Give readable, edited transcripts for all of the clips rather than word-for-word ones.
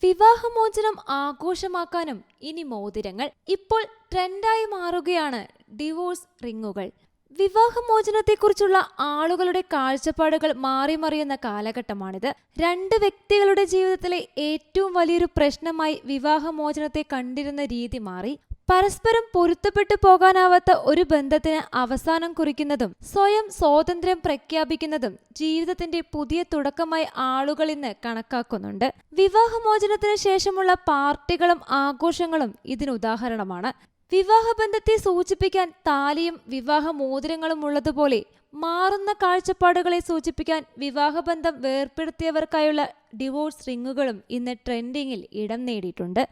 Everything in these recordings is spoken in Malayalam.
വിവാഹമോചനം ആഘോഷമാക്കാനും ഇനി മോതിരങ്ങൾ. ഇപ്പോൾ ട്രെൻഡായി മാറുകയാണ് ഡിവോഴ്സ് റിങ്ങുകൾ. വിവാഹമോചനത്തെക്കുറിച്ചുള്ള ആളുകളുടെ കാഴ്ചപ്പാടുകൾ മാറിമറിയുന്ന കാലഘട്ടമാണിത്. രണ്ട് വ്യക്തികളുടെ ജീവിതത്തിലെ ഏറ്റവും വലിയൊരു പ്രശ്നമായി വിവാഹമോചനത്തെ കണ്ടിരുന്ന രീതി മാറി. പരസ്പരം പൊരുത്തപ്പെട്ടു പോകാനാവാത്ത ഒരു ബന്ധത്തിന് അവസാനം കുറിക്കുന്നതും സ്വയം സ്വാതന്ത്ര്യം പ്രഖ്യാപിക്കുന്നതും ജീവിതത്തിന്റെ പുതിയ തുടക്കമായി ആളുകൾ ഇന്ന് കണക്കാക്കുന്നുണ്ട്. വിവാഹമോചനത്തിന് ശേഷമുള്ള പാർട്ടികളും ആഘോഷങ്ങളും ഇതിനുദാഹരണമാണ്. വിവാഹബന്ധത്തെ സൂചിപ്പിക്കാൻ താലിയും വിവാഹമോതിരങ്ങളും ഉള്ളതുപോലെ മാറുന്ന കാഴ്ചപ്പാടുകളെ സൂചിപ്പിക്കാൻ വിവാഹബന്ധം വേർപെടുത്തിയവർക്കായുള്ള ഡിവോഴ്സ് റിങ്ങുകളും ഇന്ന് ട്രെൻഡിങ്ങിൽ ഇടം നേടിയിട്ടുണ്ട്.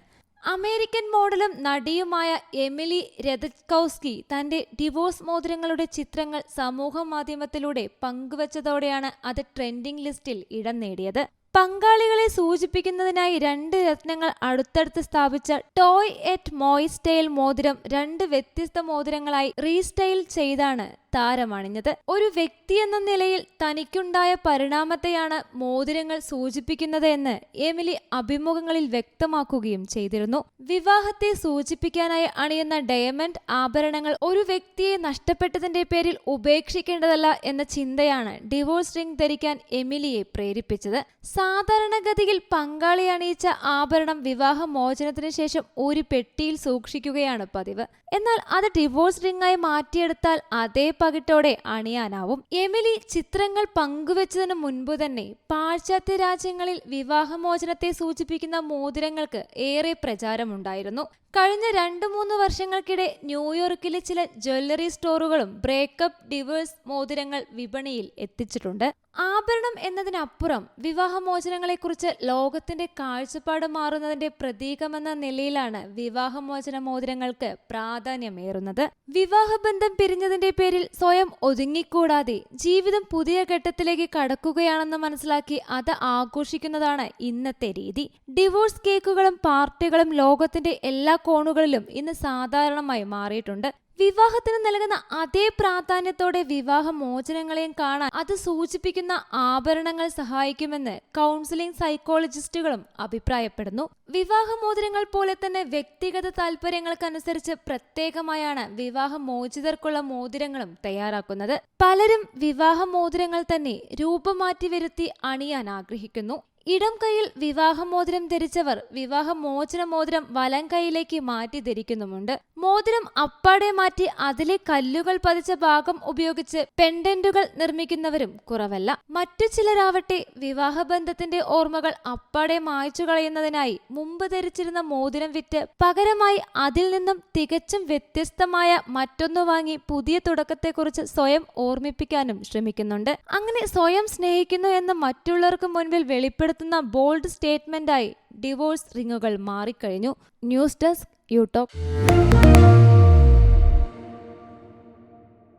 അമേരിക്കൻ മോഡലും നടിയുമായ എമിലി രദത്കൗസ്കി തന്റെ ഡിവോഴ്സ് മോതിരങ്ങളുടെ ചിത്രങ്ങൾ സമൂഹ മാധ്യമത്തിലൂടെ പങ്കുവച്ചതോടെയാണ് അത് ട്രെൻഡിംഗ് ലിസ്റ്റിൽ ഇടം നേടിയത്. പങ്കാളികളെ സൂചിപ്പിക്കുന്നതിനായി രണ്ട് രത്നങ്ങൾ അടുത്തടുത്ത് സ്ഥാപിച്ച ടോയ് എറ്റ് മോയ് സ്റ്റൈൽ മോതിരം രണ്ട് വ്യത്യസ്ത മോതിരങ്ങളായി റീസ്റ്റൈൽ ചെയ്താണ് താരമണിഞ്ഞത്. ഒരു വ്യക്തി എന്ന നിലയിൽ തനിക്കുണ്ടായ പരിണാമത്തെയാണ് മോതിരങ്ങൾ സൂചിപ്പിക്കുന്നത് എന്ന് എമിലി അഭിമുഖങ്ങളിൽ വ്യക്തമാക്കുകയും ചെയ്തിരുന്നു. വിവാഹത്തെ സൂചിപ്പിക്കാനായി അണിയുന്ന ഡയമണ്ട് ആഭരണങ്ങൾ ഒരു വ്യക്തിയെ നഷ്ടപ്പെട്ടതിന്റെ പേരിൽ ഉപേക്ഷിക്കേണ്ടതല്ല എന്ന ചിന്തയാണ് ഡിവോഴ്സ് റിംഗ് ധരിക്കാൻ എമിലിയെ പ്രേരിപ്പിച്ചത്. സാധാരണഗതിയിൽ പങ്കാളി അണിയിച്ച ആഭരണം വിവാഹമോചനത്തിന് ശേഷം ഒരു പെട്ടിയിൽ സൂക്ഷിക്കുകയാണ് പതിവ്. എന്നാൽ അത് ഡിവോഴ്സ് റിംഗായി മാറ്റിയെടുത്താൽ അതേ പകിട്ടോടെ അണിയാനാവും. എമിലി ചിത്രങ്ങൾ പങ്കുവച്ചതിന് മുൻപ് തന്നെ പാശ്ചാത്യ രാജ്യങ്ങളിൽ വിവാഹമോചനത്തെ സൂചിപ്പിക്കുന്ന മോതിരങ്ങൾക്ക് ഏറെ പ്രചാരമുണ്ടായിരുന്നു. കഴിഞ്ഞ 2-3 വർഷങ്ങൾക്കിടെ ന്യൂയോർക്കിലെ ചില ജ്വല്ലറി സ്റ്റോറുകളും ബ്രേക്കപ്പ് ഡിവോഴ്സ് മോതിരങ്ങൾ വിപണിയിൽ എത്തിച്ചിട്ടുണ്ട്. ആഭരണം എന്നതിനപ്പുറം വിവാഹമോചനങ്ങളെക്കുറിച്ച് ലോകത്തിന്റെ കാഴ്ചപ്പാട് മാറുന്നതിന്റെ പ്രതീകമെന്ന നിലയിലാണ് വിവാഹമോചന മോതിരങ്ങൾക്ക് പ്രാധാന്യമേറുന്നത്. വിവാഹബന്ധം പിരിഞ്ഞതിന്റെ പേരിൽ സ്വയം ഒതുങ്ങിക്കൂടാതെ ജീവിതം പുതിയ ഘട്ടത്തിലേക്ക് കടക്കുകയാണെന്ന് മനസ്സിലാക്കി അത് ആഘോഷിക്കുന്നതാണ് ഇന്നത്തെ രീതി. ഡിവോഴ്സ് കേക്കുകളും പാർട്ടികളും ലോകത്തിന്റെ എല്ലാ കോണുകളിലും ഇന്ന് സാധാരണമായി മാറിയിട്ടുണ്ട്. വിവാഹത്തിന് നൽകുന്ന അതേ പ്രാധാന്യത്തോടെ വിവാഹമോചനങ്ങളെയും കാണാൻ അത് സൂചിപ്പിക്കുന്ന ആഭരണങ്ങൾ സഹായിക്കുമെന്ന് കൗൺസിലിംഗ് സൈക്കോളജിസ്റ്റുകളും അഭിപ്രായപ്പെടുന്നു. വിവാഹമോതിരങ്ങൾ പോലെ തന്നെ വ്യക്തിഗത താല്പര്യങ്ങൾക്കനുസരിച്ച് പ്രത്യേകമായാണ് വിവാഹമോചിതർക്കുള്ള മോതിരങ്ങളും തയ്യാറാക്കുന്നത്. പലരും വിവാഹമോതിരങ്ങൾ തന്നെ രൂപമാറ്റി വരുത്തി അണിയാൻ ആഗ്രഹിക്കുന്നു. ഇടം കൈയിൽ വിവാഹമോതിരം ധരിച്ചവർ വിവാഹമോചന മോതിരം വലം കൈയിലേക്ക് മാറ്റി ധരിക്കുന്നുമുണ്ട്. മോതിരം അപ്പാടെ മാറ്റി അതിലെ കല്ലുകൾ പതിച്ച ഭാഗം ഉപയോഗിച്ച് പെൻഡന്റുകൾ നിർമ്മിക്കുന്നവരും കുറവല്ല. മറ്റു ചിലരാവട്ടെ വിവാഹബന്ധത്തിന്റെ ഓർമ്മകൾ അപ്പാടെ മായ്ച്ചു കളയുന്നതിനായി മുമ്പ് ധരിച്ചിരുന്ന മോതിരം വിറ്റ് പകരമായി അതിൽ നിന്നും തികച്ചും വ്യത്യസ്തമായ മറ്റൊന്നു വാങ്ങി പുതിയ തുടക്കത്തെക്കുറിച്ച് സ്വയം ഓർമ്മിപ്പിക്കാനും ശ്രമിക്കുന്നുണ്ട്. അങ്ങനെ സ്വയം സ്നേഹിക്കുന്നു എന്ന് മറ്റുള്ളവർക്ക് മുൻപിൽ വെളിപ്പെടുത്തുന്ന ബോൾഡ് സ്റ്റേറ്റ്മെന്റായി ഡിവോഴ്സ് റിങ്ങുകൾ മാറിക്കഴിഞ്ഞു. News desk യൂടോക്ക്.